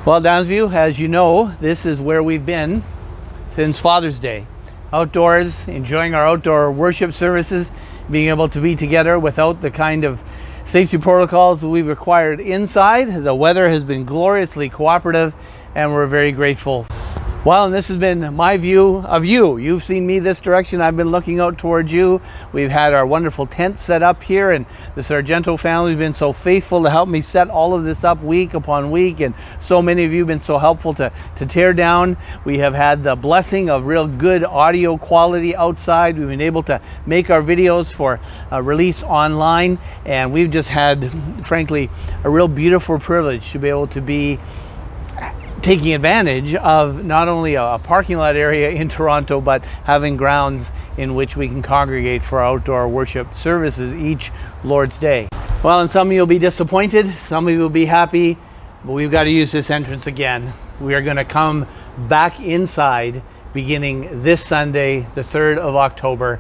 Well, Downsview, as you know, this is where we've been since Father's Day. Outdoors, enjoying our outdoor worship services, being able to be together without the kind of safety protocols that we've required inside. The weather has been gloriously cooperative, and we're very grateful. Well, and this has been my view of you. You've seen me this direction. I've been looking out towards you. We've had our wonderful tent set up here, and the Sargento family has been so faithful to help me set all of this up week upon week, and so many of you have been so helpful to tear down. We have had the blessing of real good audio quality outside. We've been able to make our videos for release online, and we've just had, frankly, a real beautiful privilege to be able to be taking advantage of not only a parking lot area in Toronto, but having grounds in which we can congregate for outdoor worship services each Lord's Day. Well, and some of you will be disappointed, some of you will be happy, but we've got to use this entrance again. We are going to come back inside beginning this Sunday, the 3rd of October,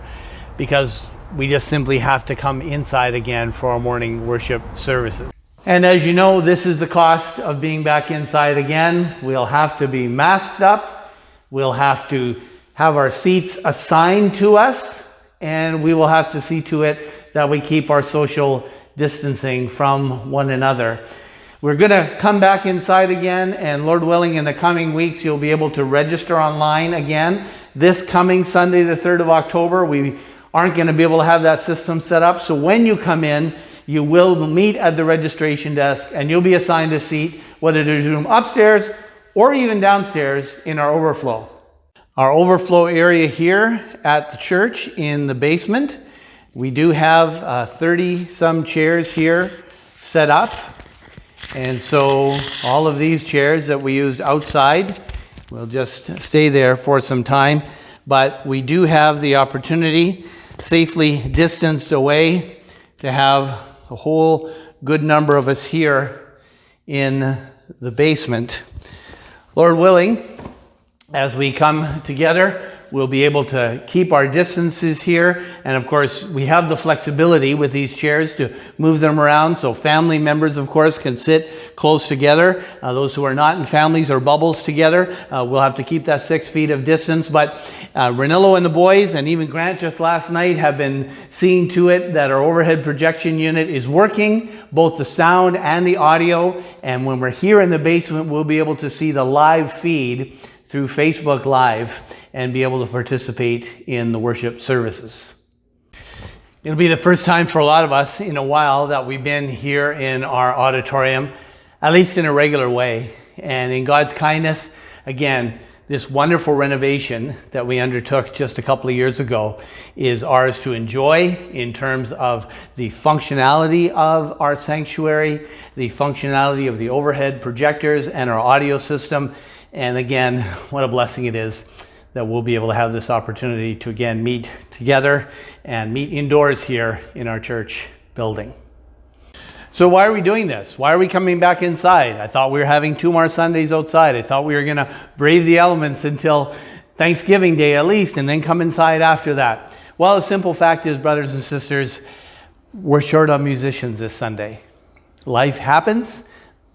because we just simply have to come inside again for our morning worship services. And as you know, this is the cost of being back inside again. We'll have to be masked up. We'll have to have our seats assigned to us, and we will have to see to it that we keep our social distancing from one another. We're going to come back inside again, and Lord willing, in the coming weeks, you'll be able to register online again. This coming Sunday, the 3rd of October, we aren't going to be able to have that system set up. So when you come in, you will meet at the registration desk, and you'll be assigned a seat, whether there's room upstairs or even downstairs in our overflow. Our overflow area here at the church in the basement, we do have 30 some chairs here set up. And so all of these chairs that we used outside will just stay there for some time. But we do have the opportunity, safely distanced away, to have a whole good number of us here in the basement. Lord willing, as we come together, we'll be able to keep our distances here. And of course, we have the flexibility with these chairs to move them around. So family members, of course, can sit close together. Those who are not in families or bubbles together, we'll have to keep that 6 feet of distance. But Renillo and the boys, and even Grant just last night, have been seeing to it that our overhead projection unit is working, both the sound and the audio. And when we're here in the basement, we'll be able to see the live feed through Facebook Live and be able to participate in the worship services. It'll be the first time for a lot of us in a while that we've been here in our auditorium, at least in a regular way. And in God's kindness, again, this wonderful renovation that we undertook just a couple of years ago is ours to enjoy in terms of the functionality of our sanctuary, the functionality of the overhead projectors and our audio system. And again, what a blessing it is that we'll be able to have this opportunity to again meet together and meet indoors here in our church building. So why are we doing this? Why are we coming back inside? I thought we were having 2 more Sundays outside. I thought we were going to brave the elements until Thanksgiving Day at least, and then come inside after that. Well, the simple fact is, brothers and sisters, we're short on musicians this Sunday. Life happens.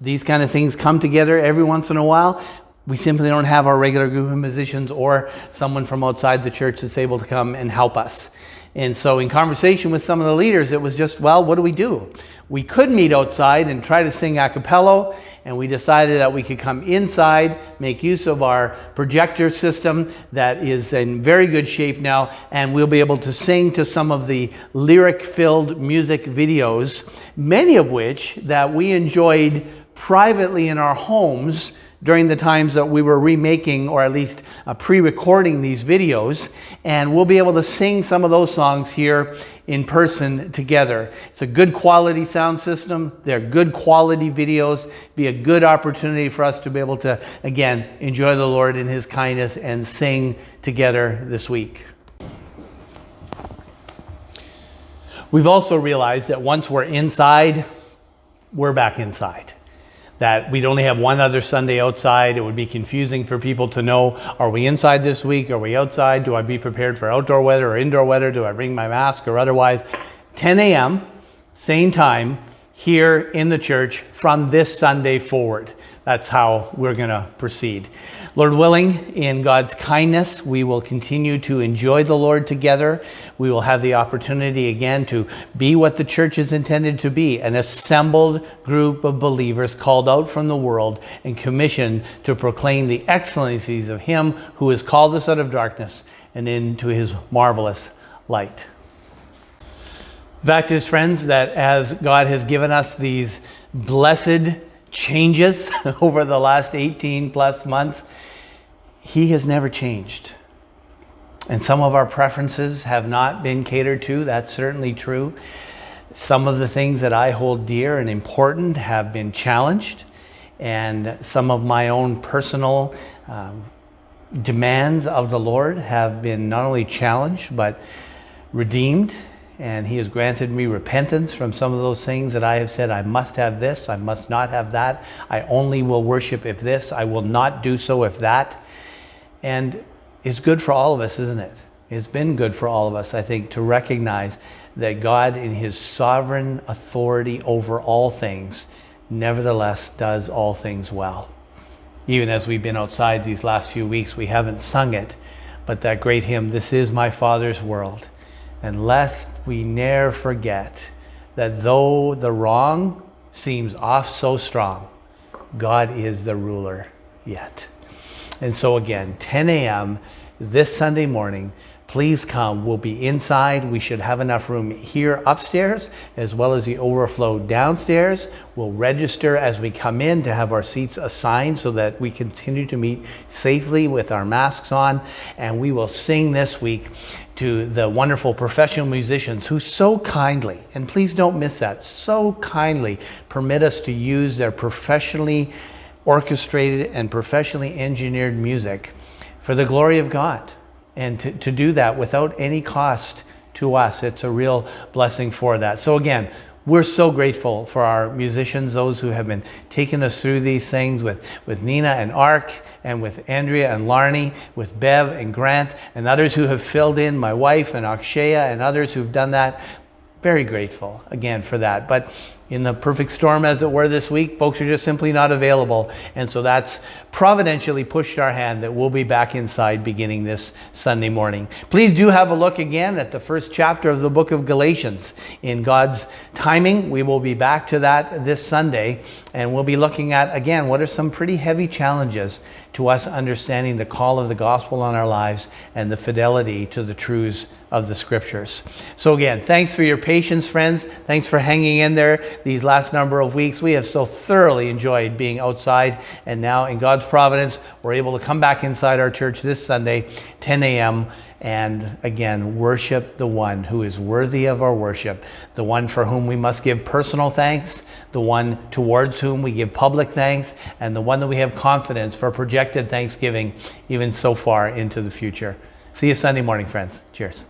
These kind of things come together every once in a while. We simply don't have our regular group of musicians or someone from outside the church that's able to come and help us. And so in conversation with some of the leaders, it was just, well, what do? We could meet outside and try to sing a cappella, and we decided that we could come inside, make use of our projector system that is in very good shape now, and we'll be able to sing to some of the lyric-filled music videos, many of which that we enjoyed privately in our homes during the times that we were remaking or at least pre-recording these videos, and we'll be able to sing some of those songs here in person together. It's a good quality sound system. They're good quality videos. Be a good opportunity for us to be able to, again, enjoy the Lord in His kindness and sing together this week. We've also realized that once we're inside, we're back inside. That we'd only have one other Sunday outside. It would be confusing for people to know, are we inside this week? Are we outside? Do I be prepared for outdoor weather or indoor weather? Do I bring my mask or otherwise? 10 a.m., same time, here in the church from this Sunday forward. That's how we're going to proceed. Lord willing, in God's kindness, we will continue to enjoy the Lord together. We will have the opportunity again to be what the church is intended to be, an assembled group of believers called out from the world and commissioned to proclaim the excellencies of Him who has called us out of darkness and into His marvelous light. The fact is, friends, that as God has given us these blessed changes over the last 18 plus months, He has never changed. And some of our preferences have not been catered to. That's certainly true. Some of the things that I hold dear and important have been challenged. And some of my own personal demands of the Lord have been not only challenged, but redeemed. And He has granted me repentance from some of those things that I have said, I must have this, I must not have that. I only will worship if this, I will not do so if that. And it's good for all of us, isn't it? It's been good for all of us, I think, to recognize that God, in His sovereign authority over all things, nevertheless does all things well. Even as we've been outside these last few weeks, we haven't sung it, but that great hymn, "This is my Father's world." And lest we ne'er forget that though the wrong seems oft so strong, God is the ruler yet. And so again, 10 a.m. this Sunday morning, please come. We'll be inside. We should have enough room here upstairs as well as the overflow downstairs. We'll register as we come in to have our seats assigned so that we continue to meet safely with our masks on. And we will sing this week to the wonderful professional musicians who so kindly, and please don't miss that, so kindly permit us to use their professionally orchestrated and professionally engineered music for the glory of God. And to do that without any cost to us, it's a real blessing for that. So again, we're so grateful for our musicians, those who have been taking us through these things with Nina and Ark, and with Andrea and Larnie, with Bev and Grant, and others who have filled in, my wife and Akshaya and others who've done that. Very grateful again for that. But in the perfect storm, as it were, this week, folks are just simply not available. And so that's providentially pushed our hand that we'll be back inside beginning this Sunday morning. Please do have a look again at the first chapter of the book of Galatians. In God's timing, we will be back to that this Sunday. And we'll be looking at, again, what are some pretty heavy challenges to us understanding the call of the gospel on our lives and the fidelity to the truths of the scriptures. So again, thanks for your patience, friends. Thanks for hanging in there these last number of weeks. We have so thoroughly enjoyed being outside, and now in God's providence, we're able to come back inside our church this Sunday, 10 a.m., and again, worship the one who is worthy of our worship, the one for whom we must give personal thanks, the one towards whom we give public thanks, and the one that we have confidence for projected thanksgiving even so far into the future. See you Sunday morning, friends. Cheers.